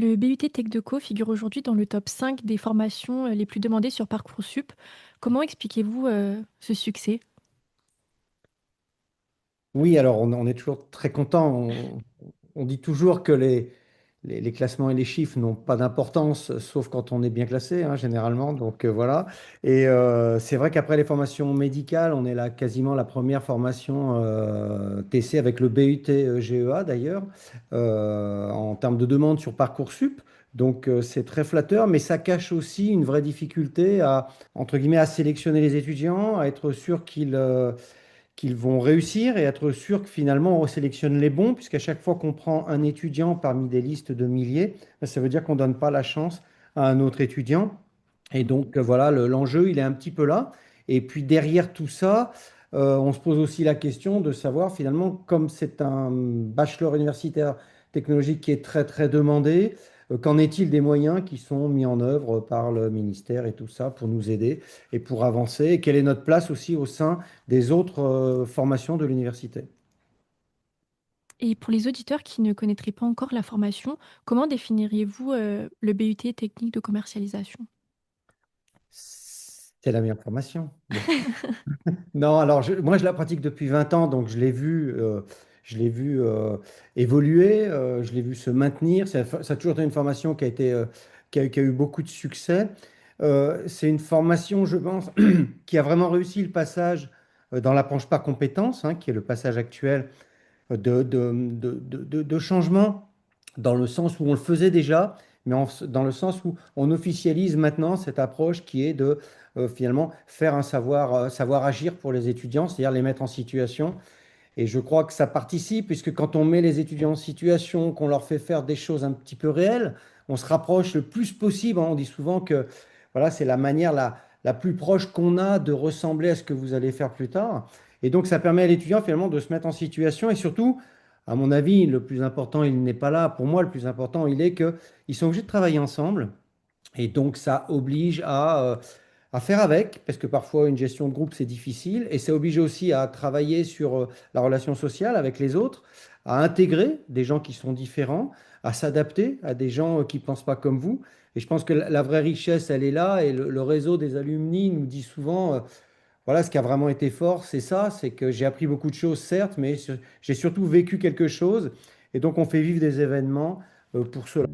Le BUT Tech Deco figure aujourd'hui dans le top 5 des formations les plus demandées sur Parcoursup. Comment expliquez-vous ce succès? Oui, alors on est toujours très content. On dit toujours que les classements et les chiffres n'ont pas d'importance, sauf quand on est bien classé, hein, généralement. Donc voilà. Et c'est vrai qu'après les formations médicales, on est là quasiment la première formation TC avec le BUT GEA d'ailleurs, en termes de demande sur Parcoursup. Donc c'est très flatteur, mais ça cache aussi une vraie difficulté à, entre guillemets, à sélectionner les étudiants, à être sûr qu'ils vont réussir et être sûr que finalement on sélectionne les bons, puisqu'à chaque fois qu'on prend un étudiant parmi des listes de milliers, ben, ça veut dire qu'on ne donne pas la chance à un autre étudiant. Et donc voilà, l'enjeu, il est un petit peu là. Et puis derrière tout ça, on se pose aussi la question de savoir finalement, comme c'est un bachelor universitaire technologique qui est très très demandé, qu'en est-il des moyens qui sont mis en œuvre par le ministère et tout ça pour nous aider et pour avancer? Et quelle est notre place aussi au sein des autres formations de l'université? Et pour les auditeurs qui ne connaîtraient pas encore la formation, comment définiriez-vous le BUT technique de commercialisation? C'est la meilleure formation. Non, alors moi je la pratique depuis 20 ans, donc je l'ai vu évoluer, je l'ai vu se maintenir. Ça a toujours été une formation qui a été, qui a eu beaucoup de succès. C'est une formation, je pense, qui a vraiment réussi le passage dans la branche par compétences, hein, qui est le passage actuel de changement, dans le sens où on le faisait déjà, mais dans le sens où on officialise maintenant cette approche qui est de finalement faire un savoir agir pour les étudiants, c'est-à-dire les mettre en situation. Et je crois que ça participe, puisque quand on met les étudiants en situation, qu'on leur fait faire des choses un petit peu réelles, on se rapproche le plus possible, hein. On dit souvent que voilà, c'est la manière la plus proche qu'on a de ressembler à ce que vous allez faire plus tard. Et donc, ça permet à l'étudiant finalement de se mettre en situation. Et surtout, à mon avis, le plus important, il n'est pas là. Pour moi, le plus important, il est qu'ils sont obligés de travailler ensemble. Et donc, ça oblige à faire avec, parce que parfois une gestion de groupe, c'est difficile, et ça oblige aussi à travailler sur la relation sociale avec les autres, à intégrer des gens qui sont différents, à s'adapter à des gens qui ne pensent pas comme vous. Et je pense que la vraie richesse, elle est là, et le réseau des alumni nous dit souvent, voilà, ce qui a vraiment été fort, c'est ça, c'est que j'ai appris beaucoup de choses, certes, mais j'ai surtout vécu quelque chose, et donc on fait vivre des événements pour cela.